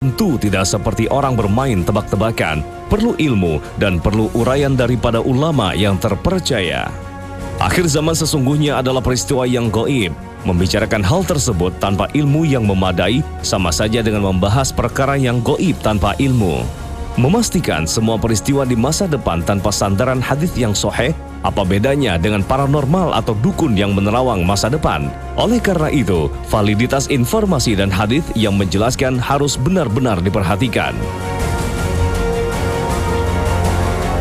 Tentu tidak seperti orang bermain tebak-tebakan, perlu ilmu dan perlu uraian daripada ulama yang terpercaya. Akhir zaman sesungguhnya adalah peristiwa yang gaib. Membicarakan hal tersebut tanpa ilmu yang memadai sama saja dengan membahas perkara yang gaib tanpa ilmu. Memastikan semua peristiwa di masa depan tanpa sandaran hadis yang sahih, apa bedanya dengan paranormal atau dukun yang menerawang masa depan? Oleh karena itu, validitas informasi dan hadis yang menjelaskan harus benar-benar diperhatikan.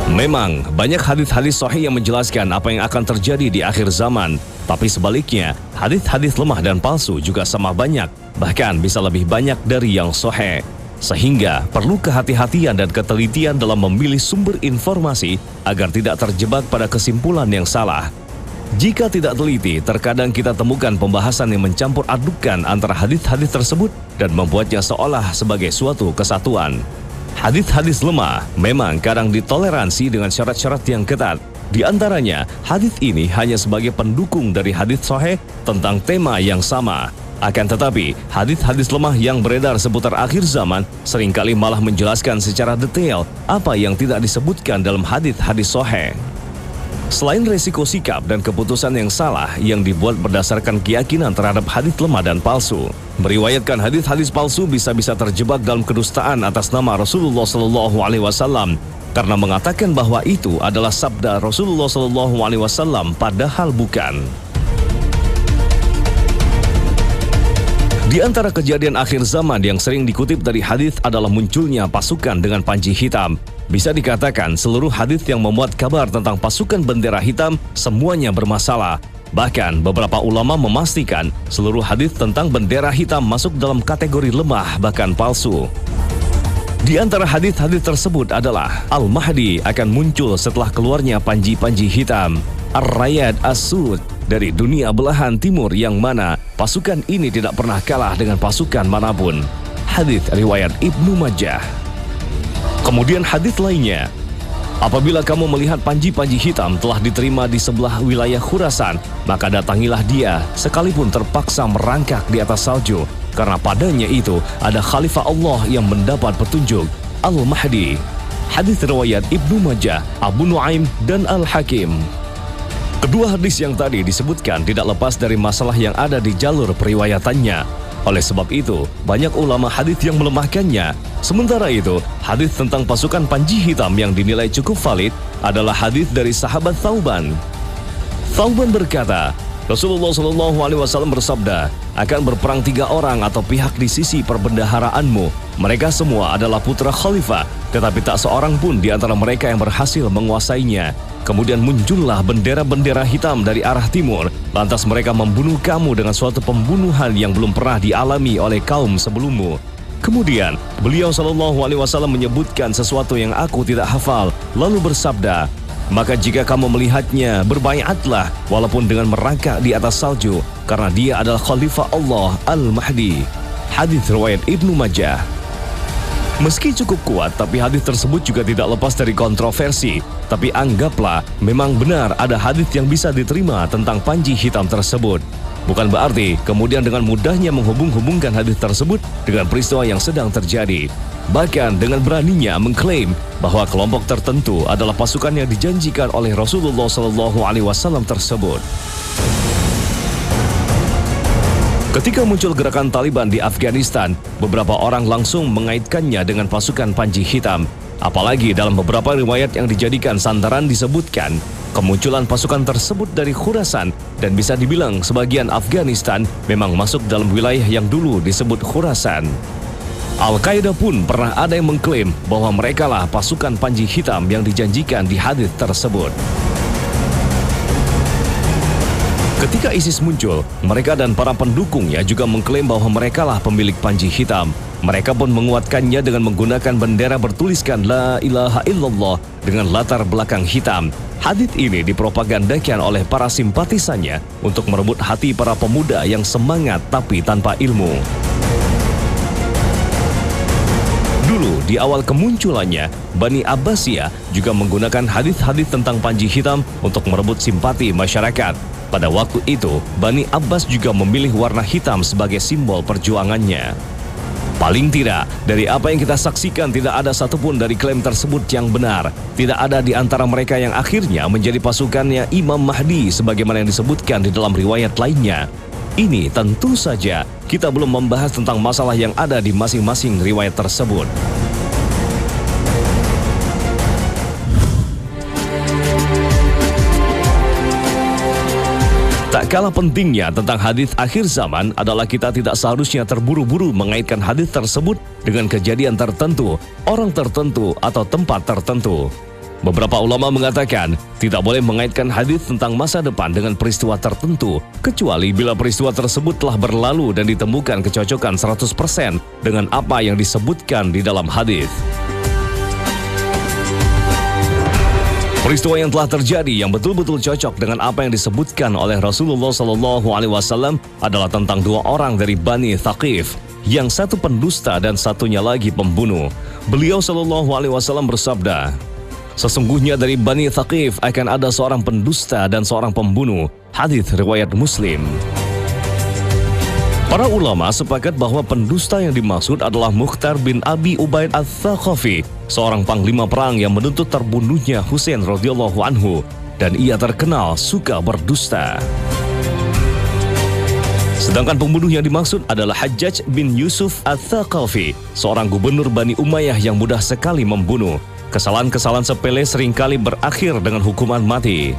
Memang, banyak hadis-hadis sahih yang menjelaskan apa yang akan terjadi di akhir zaman. Tapi sebaliknya, hadis-hadis lemah dan palsu juga sama banyak, bahkan bisa lebih banyak dari yang sahih. Sehingga perlu kehati-hatian dan ketelitian dalam memilih sumber informasi agar tidak terjebak pada kesimpulan yang salah. Jika tidak teliti, terkadang kita temukan pembahasan yang mencampur adukan antara hadis-hadis tersebut dan membuatnya seolah sebagai suatu kesatuan. Hadis-hadis lemah memang kadang ditoleransi dengan syarat-syarat yang ketat. Di antaranya, hadis ini hanya sebagai pendukung dari hadis sahih tentang tema yang sama. Akan tetapi, hadis-hadis lemah yang beredar seputar akhir zaman seringkali malah menjelaskan secara detail apa yang tidak disebutkan dalam hadis-hadis sahih. Selain resiko sikap dan keputusan yang salah yang dibuat berdasarkan keyakinan terhadap hadis lemah dan palsu, meriwayatkan hadis-hadis palsu bisa-bisa terjebak dalam kedustaan atas nama Rasulullah SAW karena mengatakan bahwa itu adalah sabda Rasulullah SAW padahal bukan. Di antara kejadian akhir zaman yang sering dikutip dari hadis adalah munculnya pasukan dengan panji hitam. Bisa dikatakan seluruh hadis yang memuat kabar tentang pasukan bendera hitam semuanya bermasalah. Bahkan beberapa ulama memastikan seluruh hadis tentang bendera hitam masuk dalam kategori lemah bahkan palsu. Di antara hadis-hadis tersebut adalah Al-Mahdi akan muncul setelah keluarnya panji-panji hitam. Ar-Rayad As-Sud dari dunia belahan timur yang mana pasukan ini tidak pernah kalah dengan pasukan manapun. Hadis riwayat Ibnu Majah. Kemudian hadis lainnya, apabila kamu melihat panji-panji hitam telah diterima di sebelah wilayah Khurasan, maka datangilah dia sekalipun terpaksa merangkak di atas salju, karena padanya itu ada khalifah Allah yang mendapat petunjuk, Al-Mahdi. Hadis riwayat Ibnu Majah, Abu Nuaim dan Al-Hakim. Kedua hadis yang tadi disebutkan tidak lepas dari masalah yang ada di jalur periwayatannya. Oleh sebab itu, banyak ulama hadis yang melemahkannya. Sementara itu, hadis tentang pasukan panji hitam yang dinilai cukup valid adalah hadis dari sahabat Thauban. Thauban berkata, Rasulullah SAW bersabda, akan berperang 3 orang atau pihak di sisi perbendaharaanmu. Mereka semua adalah putra khalifah, tetapi tak seorang pun di antara mereka yang berhasil menguasainya. Kemudian muncullah bendera-bendera hitam dari arah timur. Lantas mereka membunuh kamu dengan suatu pembunuhan yang belum pernah dialami oleh kaum sebelummu. Kemudian beliau SAW menyebutkan sesuatu yang aku tidak hafal, lalu bersabda, maka jika kamu melihatnya, berbaiatlah walaupun dengan merangkak di atas salju, karena dia adalah khalifah Allah Al-Mahdi. Hadis riwayat Ibnu Majah. Meski cukup kuat, tapi hadis tersebut juga tidak lepas dari kontroversi. Tapi anggaplah memang benar ada hadis yang bisa diterima tentang panji hitam tersebut. Bukan berarti kemudian dengan mudahnya menghubung-hubungkan hadis tersebut dengan peristiwa yang sedang terjadi. Bahkan dengan beraninya mengklaim bahwa kelompok tertentu adalah pasukan yang dijanjikan oleh Rasulullah SAW tersebut. Ketika muncul gerakan Taliban di Afghanistan, beberapa orang langsung mengaitkannya dengan pasukan panji hitam. Apalagi dalam beberapa riwayat yang dijadikan sandaran disebutkan, kemunculan pasukan tersebut dari Khurasan dan bisa dibilang sebagian Afghanistan memang masuk dalam wilayah yang dulu disebut Khurasan. Al-Qaeda pun pernah ada yang mengklaim bahwa merekalah pasukan panji hitam yang dijanjikan di hadis tersebut. Ketika ISIS muncul, mereka dan para pendukungnya juga mengklaim bahwa merekalah pemilik panji hitam. Mereka pun menguatkannya dengan menggunakan bendera bertuliskan La ilaha illallah dengan latar belakang hitam. Hadis ini dipropagandakan oleh para simpatisannya untuk merebut hati para pemuda yang semangat tapi tanpa ilmu. Dulu, di awal kemunculannya, Bani Abbasiyah juga menggunakan hadis-hadis tentang panji hitam untuk merebut simpati masyarakat. Pada waktu itu, Bani Abbas juga memilih warna hitam sebagai simbol perjuangannya. Paling tidak, dari apa yang kita saksikan tidak ada satupun dari klaim tersebut yang benar. Tidak ada di antara mereka yang akhirnya menjadi pasukannya Imam Mahdi sebagaimana yang disebutkan di dalam riwayat lainnya. Ini tentu saja kita belum membahas tentang masalah yang ada di masing-masing riwayat tersebut. Tak kalah pentingnya tentang hadis akhir zaman adalah kita tidak seharusnya terburu-buru mengaitkan hadis tersebut dengan kejadian tertentu, orang tertentu, atau tempat tertentu. Beberapa ulama mengatakan tidak boleh mengaitkan hadis tentang masa depan dengan peristiwa tertentu, kecuali bila peristiwa tersebut telah berlalu dan ditemukan kecocokan 100% dengan apa yang disebutkan di dalam hadis. Peristiwa yang telah terjadi yang betul-betul cocok dengan apa yang disebutkan oleh Rasulullah SAW adalah tentang dua orang dari Bani Thaqif, yang satu pendusta dan satunya lagi pembunuh. Beliau SAW bersabda, "Sesungguhnya dari Bani Thaqif akan ada seorang pendusta dan seorang pembunuh." Hadis riwayat Muslim. Para ulama sepakat bahwa pendusta yang dimaksud adalah Mukhtar bin Abi Ubaid Ats-Tsaqafi, seorang panglima perang yang menuntut terbunuhnya Husain radhiyallahu anhu, dan ia terkenal suka berdusta. Sedangkan pembunuh yang dimaksud adalah Hajjaj bin Yusuf Ats-Tsaqafi, seorang gubernur Bani Umayyah yang mudah sekali membunuh. Kesalahan-kesalahan sepele seringkali berakhir dengan hukuman mati.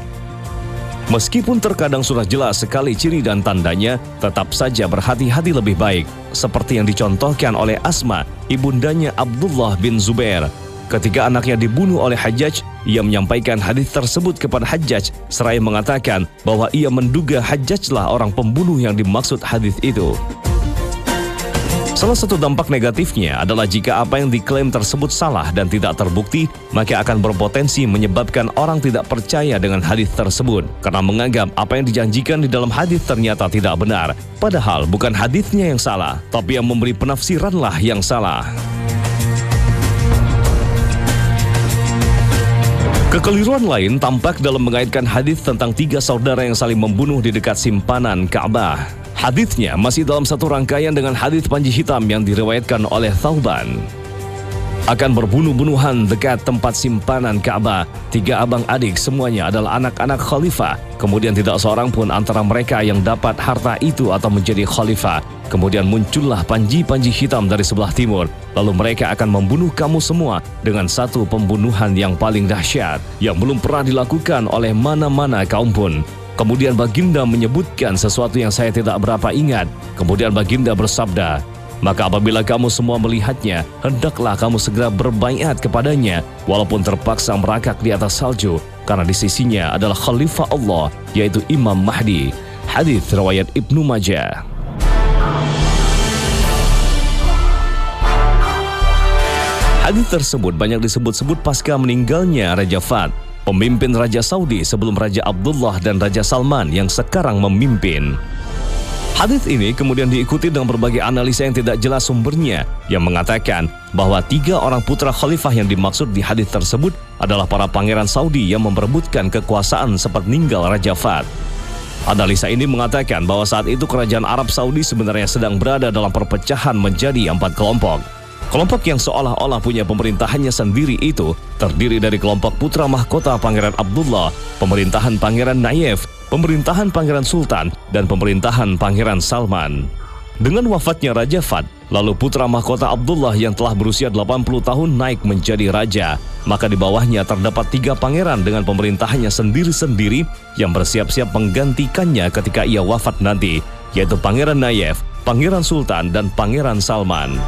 Meskipun terkadang sudah jelas sekali ciri dan tandanya, tetap saja berhati-hati lebih baik. Seperti yang dicontohkan oleh Asma, ibundanya Abdullah bin Zubair. Ketika anaknya dibunuh oleh Hajjaj, ia menyampaikan hadis tersebut kepada Hajjaj, seraya mengatakan bahwa ia menduga Hajjajlah orang pembunuh yang dimaksud hadis itu. Salah satu dampak negatifnya adalah jika apa yang diklaim tersebut salah dan tidak terbukti, maka akan berpotensi menyebabkan orang tidak percaya dengan hadis tersebut karena menganggap apa yang dijanjikan di dalam hadis ternyata tidak benar. Padahal bukan hadisnya yang salah, tapi yang memberi penafsiranlah yang salah. Kekeliruan lain tampak dalam mengaitkan hadis tentang 3 saudara yang saling membunuh di dekat simpanan Ka'bah. Hadisnya masih dalam satu rangkaian dengan hadis panji hitam yang diriwayatkan oleh Thauban. Akan berbunuh-bunuhan dekat tempat simpanan Ka'bah. 3 abang adik semuanya adalah anak-anak khalifah. Kemudian tidak seorang pun antara mereka yang dapat harta itu atau menjadi khalifah. Kemudian muncullah panji-panji hitam dari sebelah timur. Lalu mereka akan membunuh kamu semua dengan satu pembunuhan yang paling dahsyat, yang belum pernah dilakukan oleh mana-mana kaum pun. Kemudian baginda menyebutkan sesuatu yang saya tidak berapa ingat. Kemudian baginda bersabda, "Maka apabila kamu semua melihatnya, hendaklah kamu segera berbaiat kepadanya, walaupun terpaksa merangkak di atas salju, karena di sisinya adalah Khalifah Allah, yaitu Imam Mahdi." Hadis riwayat Ibnu Majah. Hadis tersebut banyak disebut-sebut pasca meninggalnya Raja Fahd, pemimpin Raja Saudi sebelum Raja Abdullah dan Raja Salman yang sekarang memimpin. Hadis ini kemudian diikuti dengan berbagai analisa yang tidak jelas sumbernya, yang mengatakan bahwa 3 orang putra khalifah yang dimaksud di hadis tersebut adalah para pangeran Saudi yang memperebutkan kekuasaan sepeninggal Raja Fahd. Analisa ini mengatakan bahwa saat itu kerajaan Arab Saudi sebenarnya sedang berada dalam perpecahan menjadi 4 kelompok. Kelompok yang seolah-olah punya pemerintahannya sendiri itu terdiri dari kelompok putra mahkota Pangeran Abdullah, pemerintahan Pangeran Nayef, pemerintahan Pangeran Sultan, dan pemerintahan Pangeran Salman. Dengan wafatnya Raja Fahd, lalu putra mahkota Abdullah yang telah berusia 80 tahun naik menjadi raja. Maka di bawahnya terdapat 3 pangeran dengan pemerintahannya sendiri-sendiri yang bersiap-siap menggantikannya ketika ia wafat nanti, yaitu Pangeran Nayef, Pangeran Sultan, dan Pangeran Salman.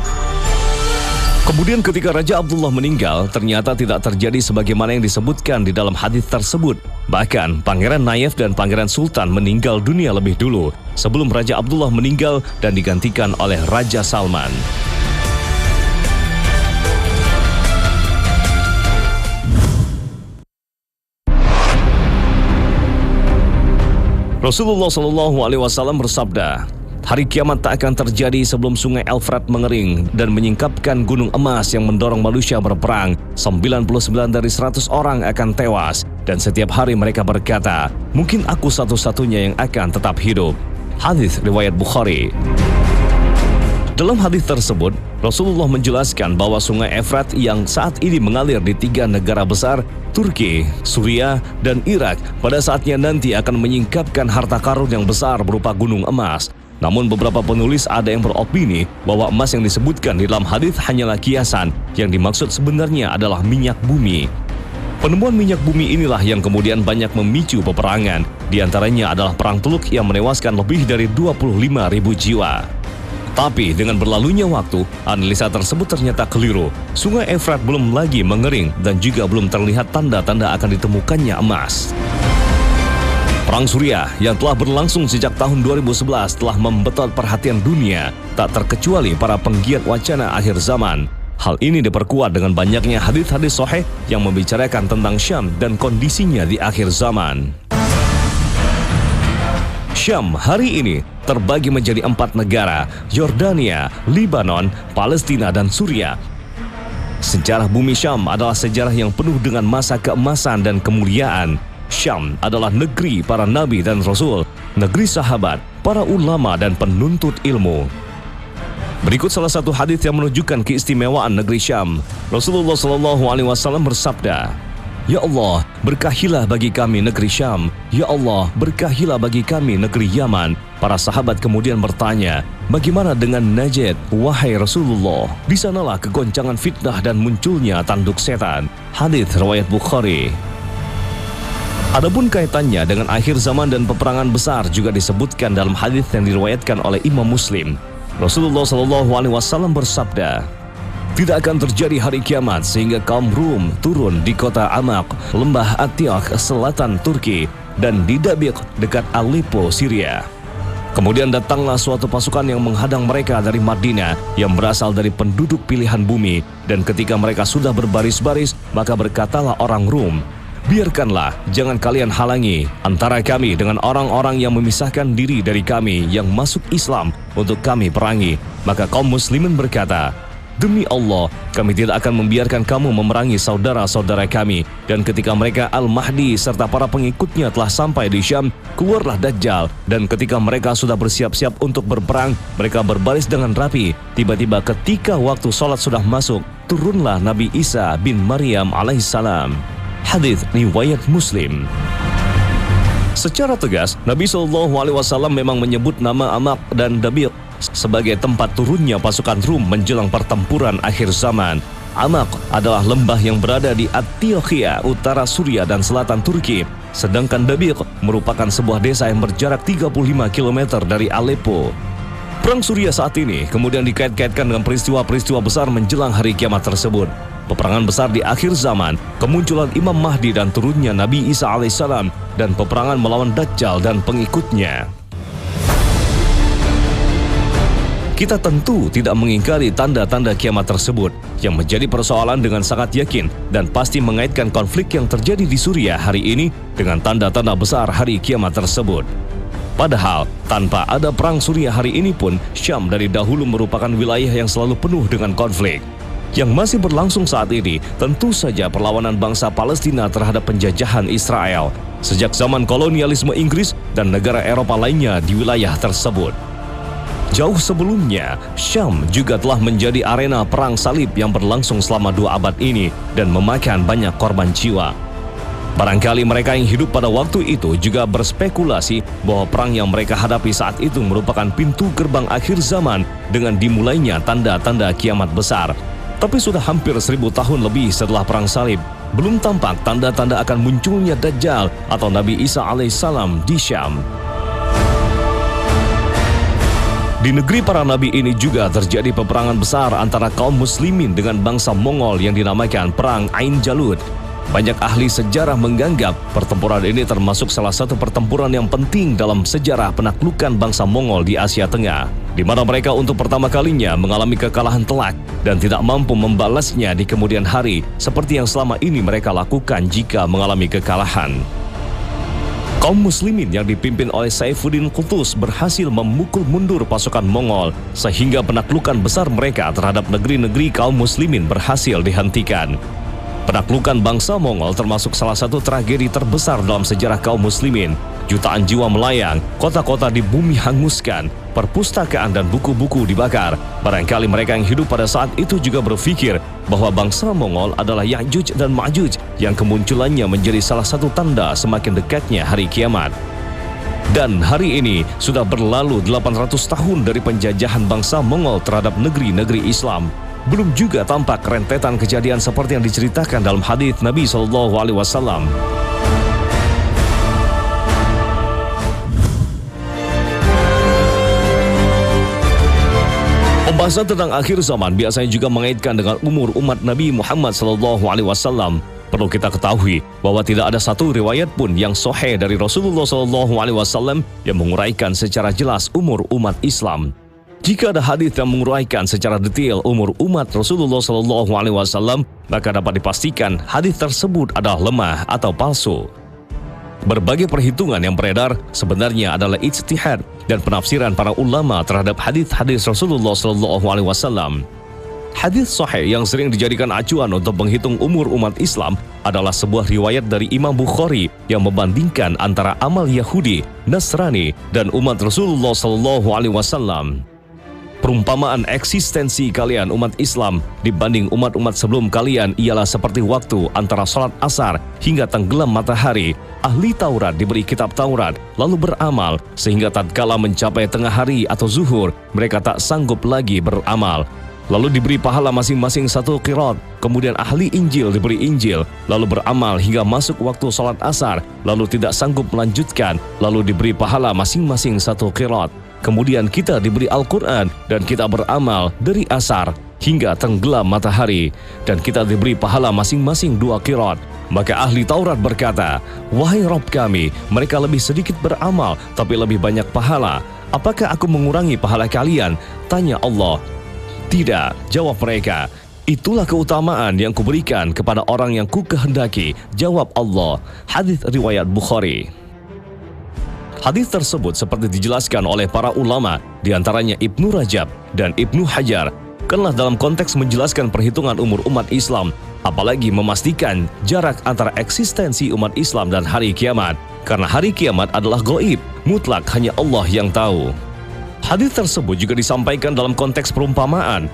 Kemudian ketika Raja Abdullah meninggal, ternyata tidak terjadi sebagaimana yang disebutkan di dalam hadis tersebut. Bahkan Pangeran Nayef dan Pangeran Sultan meninggal dunia lebih dulu, sebelum Raja Abdullah meninggal dan digantikan oleh Raja Salman. Rasulullah SAW bersabda, "Hari kiamat tak akan terjadi sebelum sungai Efrat mengering dan menyingkapkan gunung emas yang mendorong manusia berperang. 99 dari 100 orang akan tewas, dan setiap hari mereka berkata, mungkin aku satu-satunya yang akan tetap hidup." Hadis riwayat Bukhari. Dalam hadis tersebut, Rasulullah menjelaskan bahwa sungai Efrat yang saat ini mengalir di 3 negara besar, Turki, Suriah, dan Irak, pada saatnya nanti akan menyingkapkan harta karun yang besar berupa gunung emas. Namun beberapa penulis ada yang beropini bahwa emas yang disebutkan di dalam hadis hanyalah kiasan, yang dimaksud sebenarnya adalah minyak bumi. Penemuan minyak bumi inilah yang kemudian banyak memicu peperangan. Di antaranya adalah Perang Teluk yang menewaskan lebih dari 25.000 jiwa. Tapi dengan berlalunya waktu, analisa tersebut ternyata keliru. Sungai Efrat belum lagi mengering dan juga belum terlihat tanda-tanda akan ditemukannya emas. Perang Suriah yang telah berlangsung sejak tahun 2011 telah membetot perhatian dunia, tak terkecuali para penggiat wacana akhir zaman. Hal ini diperkuat dengan banyaknya hadis-hadis sahih yang membicarakan tentang Syam dan kondisinya di akhir zaman. Syam hari ini terbagi menjadi 4 negara, Yordania, Libanon, Palestina, dan Suriah. Sejarah bumi Syam adalah sejarah yang penuh dengan masa keemasan dan kemuliaan. Syam adalah negeri para nabi dan rasul, negeri sahabat, para ulama dan penuntut ilmu. Berikut salah satu hadis yang menunjukkan keistimewaan negeri Syam. Rasulullah SAW bersabda, "Ya Allah, berkahilah bagi kami negeri Syam. Ya Allah, berkahilah bagi kami negeri Yaman." Para sahabat kemudian bertanya, "Bagaimana dengan Najd, wahai Rasulullah?" Di sanalah kegoncangan fitnah dan munculnya tanduk setan. Hadis riwayat Bukhari. Adapun kaitannya dengan akhir zaman dan peperangan besar juga disebutkan dalam hadis yang diriwayatkan oleh Imam Muslim. Rasulullah SAW bersabda, "Tidak akan terjadi hari kiamat sehingga kaum Rum turun di kota Amaq, lembah Atiyak, selatan Turki, dan di Dabiq dekat Aleppo, Syria. Kemudian datanglah suatu pasukan yang menghadang mereka dari Madinah yang berasal dari penduduk pilihan bumi, dan ketika mereka sudah berbaris-baris, maka berkatalah orang Rum, 'Biarkanlah, jangan kalian halangi antara kami dengan orang-orang yang memisahkan diri dari kami yang masuk Islam untuk kami perangi.' Maka kaum muslimin berkata, 'Demi Allah, kami tidak akan membiarkan kamu memerangi saudara-saudara kami.' Dan ketika mereka Al-Mahdi serta para pengikutnya telah sampai di Syam, keluarlah Dajjal. Dan ketika mereka sudah bersiap-siap untuk berperang, mereka berbaris dengan rapi. Tiba-tiba ketika waktu sholat sudah masuk, turunlah Nabi Isa bin Maryam alaihissalam." Hadis riwayat Muslim. Secara tegas, Nabi SAW memang menyebut nama Amaq dan Dabiq sebagai tempat turunnya pasukan Rum menjelang pertempuran akhir zaman. Amaq adalah lembah yang berada di Antiokhia, utara Suriah dan selatan Turki. Sedangkan Dabiq merupakan sebuah desa yang berjarak 35 km dari Aleppo. Perang Suriah saat ini kemudian dikait-kaitkan dengan peristiwa-peristiwa besar menjelang hari kiamat tersebut. Peperangan besar di akhir zaman, kemunculan Imam Mahdi dan turunnya Nabi Isa alaihissalam, dan peperangan melawan Dajjal dan pengikutnya. Kita tentu tidak mengingkari tanda-tanda kiamat tersebut yang menjadi persoalan dengan sangat yakin dan pasti mengaitkan konflik yang terjadi di Suriah hari ini dengan tanda-tanda besar hari kiamat tersebut. Padahal, tanpa ada perang Suriah hari ini pun, Syam dari dahulu merupakan wilayah yang selalu penuh dengan konflik. Yang masih berlangsung saat ini tentu saja perlawanan bangsa Palestina terhadap penjajahan Israel sejak zaman kolonialisme Inggris dan negara Eropa lainnya di wilayah tersebut. Jauh sebelumnya, Syam juga telah menjadi arena perang salib yang berlangsung selama 2 abad ini dan memakan banyak korban jiwa. Barangkali mereka yang hidup pada waktu itu juga berspekulasi bahwa perang yang mereka hadapi saat itu merupakan pintu gerbang akhir zaman dengan dimulainya tanda-tanda kiamat besar. Tapi sudah hampir 1000 tahun lebih setelah perang salib, belum tampak tanda-tanda akan munculnya Dajjal atau Nabi Isa alaihissalam di Syam. Di negeri para nabi ini juga terjadi peperangan besar antara kaum muslimin dengan bangsa Mongol yang dinamakan Perang Ain Jalut. Banyak ahli sejarah menganggap pertempuran ini termasuk salah satu pertempuran yang penting dalam sejarah penaklukan bangsa Mongol di Asia Tengah, di mana mereka untuk pertama kalinya mengalami kekalahan telak dan tidak mampu membalasnya di kemudian hari seperti yang selama ini mereka lakukan jika mengalami kekalahan. Kaum muslimin yang dipimpin oleh Saifuddin Qutuz berhasil memukul mundur pasukan Mongol sehingga penaklukan besar mereka terhadap negeri-negeri kaum muslimin berhasil dihentikan. Penaklukan bangsa Mongol termasuk salah satu tragedi terbesar dalam sejarah kaum muslimin. Jutaan jiwa melayang, kota-kota di bumi hanguskan, perpustakaan dan buku-buku dibakar. Barangkali mereka yang hidup pada saat itu juga berpikir bahwa bangsa Mongol adalah Ya'juj dan Ma'juj yang kemunculannya menjadi salah satu tanda semakin dekatnya hari kiamat. Dan hari ini sudah berlalu 800 tahun dari penjajahan bangsa Mongol terhadap negeri-negeri Islam. Belum juga tampak rentetan kejadian seperti yang diceritakan dalam hadis Nabi SAW. Pembahasan tentang akhir zaman biasanya juga mengaitkan dengan umur umat Nabi Muhammad SAW. Perlu kita ketahui bahwa tidak ada satu riwayat pun yang sahih dari Rasulullah SAW yang menguraikan secara jelas umur umat Islam. Jika ada hadis yang menguraikan secara detail umur umat Rasulullah SAW, maka dapat dipastikan hadis tersebut adalah lemah atau palsu. Berbagai perhitungan yang beredar sebenarnya adalah ijtihad dan penafsiran para ulama terhadap hadis-hadis Rasulullah SAW. Hadis sahih yang sering dijadikan acuan untuk menghitung umur umat Islam adalah sebuah riwayat dari Imam Bukhari yang membandingkan antara amal Yahudi, Nasrani, dan umat Rasulullah SAW. Perumpamaan eksistensi kalian umat Islam dibanding umat-umat sebelum kalian ialah seperti waktu antara sholat asar hingga tenggelam matahari. Ahli Taurat diberi kitab Taurat, lalu beramal, sehingga tatkala mencapai tengah hari atau zuhur, mereka tak sanggup lagi beramal. Lalu diberi pahala masing-masing satu qiraat. Kemudian ahli Injil diberi Injil, lalu beramal hingga masuk waktu sholat asar, lalu tidak sanggup melanjutkan, lalu diberi pahala masing-masing satu qiraat. Kemudian kita diberi Al-Quran dan kita beramal dari asar hingga tenggelam matahari, dan kita diberi pahala masing-masing 2 qiraat. Maka ahli Taurat berkata, "Wahai Rabb kami, mereka lebih sedikit beramal tapi lebih banyak pahala. Apakah aku mengurangi pahala kalian?" Tanya Allah. "Tidak," jawab mereka. "Itulah keutamaan yang kuberikan kepada orang yang ku kehendaki," jawab Allah. Hadis riwayat Bukhari. Hadis tersebut seperti dijelaskan oleh para ulama, diantaranya Ibnu Rajab dan Ibnu Hajar, karena dalam konteks menjelaskan perhitungan umur umat Islam, apalagi memastikan jarak antara eksistensi umat Islam dan hari kiamat, karena hari kiamat adalah gaib, mutlak hanya Allah yang tahu. Hadis tersebut juga disampaikan dalam konteks perumpamaan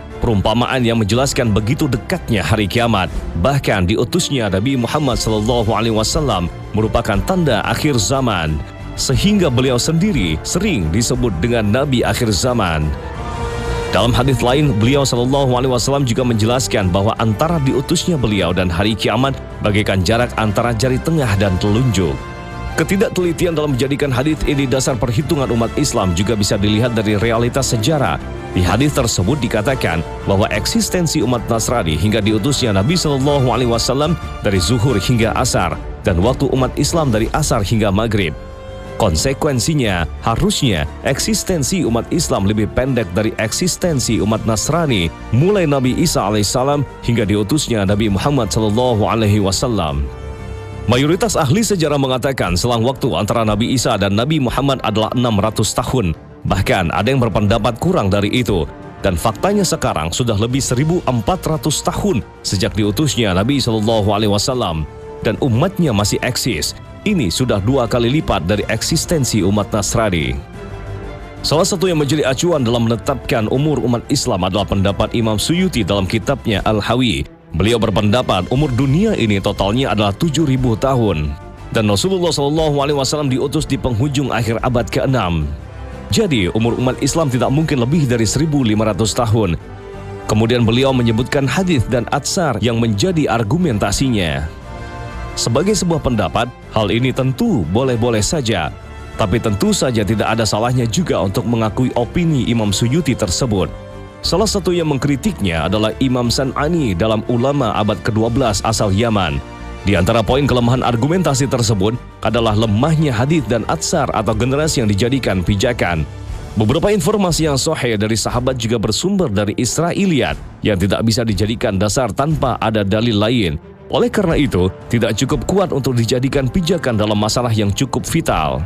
yang menjelaskan begitu dekatnya hari kiamat. Bahkan diutusnya Nabi Muhammad SAW merupakan tanda akhir zaman, sehingga beliau sendiri sering disebut dengan Nabi akhir zaman. Dalam hadis lain, beliau SAW juga menjelaskan bahwa antara diutusnya beliau dan hari kiamat bagaikan jarak antara jari tengah dan telunjuk. Ketidaktelitian dalam menjadikan hadis ini dasar perhitungan umat Islam juga bisa dilihat dari realitas sejarah. Di hadis tersebut dikatakan bahwa eksistensi umat Nasrani hingga diutusnya Nabi SAW dari zuhur hingga asar, dan waktu umat Islam dari asar hingga maghrib. Konsekuensinya, harusnya eksistensi umat Islam lebih pendek dari eksistensi umat Nasrani, mulai Nabi Isa alaihissalam hingga diutusnya Nabi Muhammad SAW. Mayoritas ahli sejarah mengatakan selang waktu antara Nabi Isa dan Nabi Muhammad adalah 600 tahun. Bahkan ada yang berpendapat kurang dari itu. Dan faktanya sekarang sudah lebih 1400 tahun sejak diutusnya Nabi SAW. Dan umatnya masih eksis. Ini sudah 2 kali lipat dari eksistensi umat Nasrani. Salah satu yang menjadi acuan dalam menetapkan umur umat Islam adalah pendapat Imam Suyuti dalam kitabnya Al-Hawi. Beliau berpendapat umur dunia ini totalnya adalah 7.000 tahun. Dan Rasulullah SAW diutus di penghujung akhir abad ke-6. Jadi umur umat Islam tidak mungkin lebih dari 1.500 tahun. Kemudian beliau menyebutkan hadis dan atsar yang menjadi argumentasinya. Sebagai sebuah pendapat, hal ini tentu boleh-boleh saja. Tapi tentu saja tidak ada salahnya juga untuk mengakui opini Imam Suyuti tersebut. Salah satu yang mengkritiknya adalah Imam San'ani dalam Ulama abad ke-12 asal Yaman. Di antara poin kelemahan argumentasi tersebut adalah lemahnya hadis dan atsar atau generasi yang dijadikan pijakan. Beberapa informasi yang sahih dari sahabat juga bersumber dari Israiliyat yang tidak bisa dijadikan dasar tanpa ada dalil lain. Oleh karena itu, tidak cukup kuat untuk dijadikan pijakan dalam masalah yang cukup vital.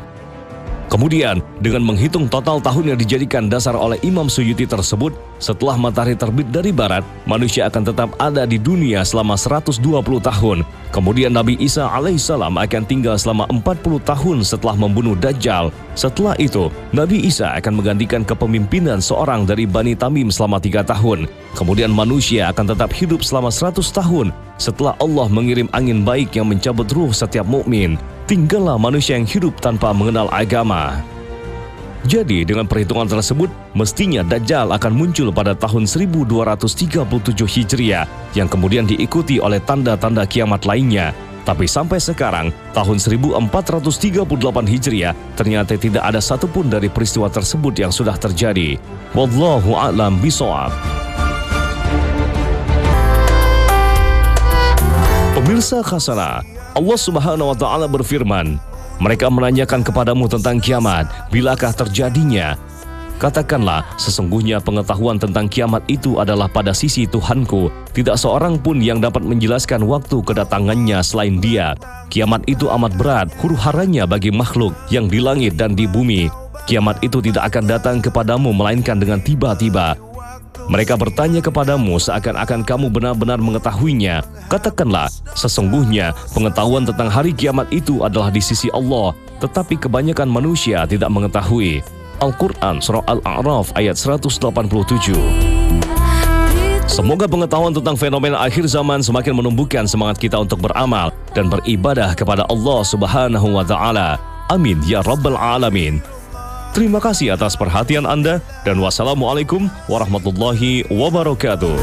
Kemudian, dengan menghitung total tahun yang dijadikan dasar oleh Imam Suyuti tersebut, setelah matahari terbit dari barat, manusia akan tetap ada di dunia selama 120 tahun. Kemudian Nabi Isa alaihissalam akan tinggal selama 40 tahun setelah membunuh Dajjal. Setelah itu, Nabi Isa akan menggantikan kepemimpinan seorang dari Bani Tamim selama 3 tahun. Kemudian manusia akan tetap hidup selama 100 tahun setelah Allah mengirim angin baik yang mencabut ruh setiap mukmin. Tinggallah manusia yang hidup tanpa mengenal agama. Jadi dengan perhitungan tersebut, mestinya Dajjal akan muncul pada tahun 1237 Hijriah yang kemudian diikuti oleh tanda-tanda kiamat lainnya. Tapi sampai sekarang, tahun 1438 Hijriah, ternyata tidak ada satupun dari peristiwa tersebut yang sudah terjadi. Wallahu a'lam bishawab. Pemirsa Khazanah, Allah Subhanahu wa Ta'ala berfirman, mereka menanyakan kepadamu tentang kiamat, bilakah terjadinya? Katakanlah, sesungguhnya pengetahuan tentang kiamat itu adalah pada sisi Tuhanku. Tidak seorang pun yang dapat menjelaskan waktu kedatangannya selain Dia. Kiamat itu amat berat, huru-haranya bagi makhluk yang di langit dan di bumi. Kiamat itu tidak akan datang kepadamu melainkan dengan tiba-tiba. Mereka bertanya kepadamu seakan-akan kamu benar-benar mengetahuinya. Katakanlah, sesungguhnya pengetahuan tentang hari kiamat itu adalah di sisi Allah, tetapi kebanyakan manusia tidak mengetahui. Al-Quran Surah Al-A'raf ayat 187. Semoga pengetahuan tentang fenomena akhir zaman semakin menumbuhkan semangat kita untuk beramal dan beribadah kepada Allah Subhanahu wa Ta'ala. Amin ya Rabbal Alamin. Terima kasih atas perhatian Anda dan wassalamualaikum warahmatullahi wabarakatuh.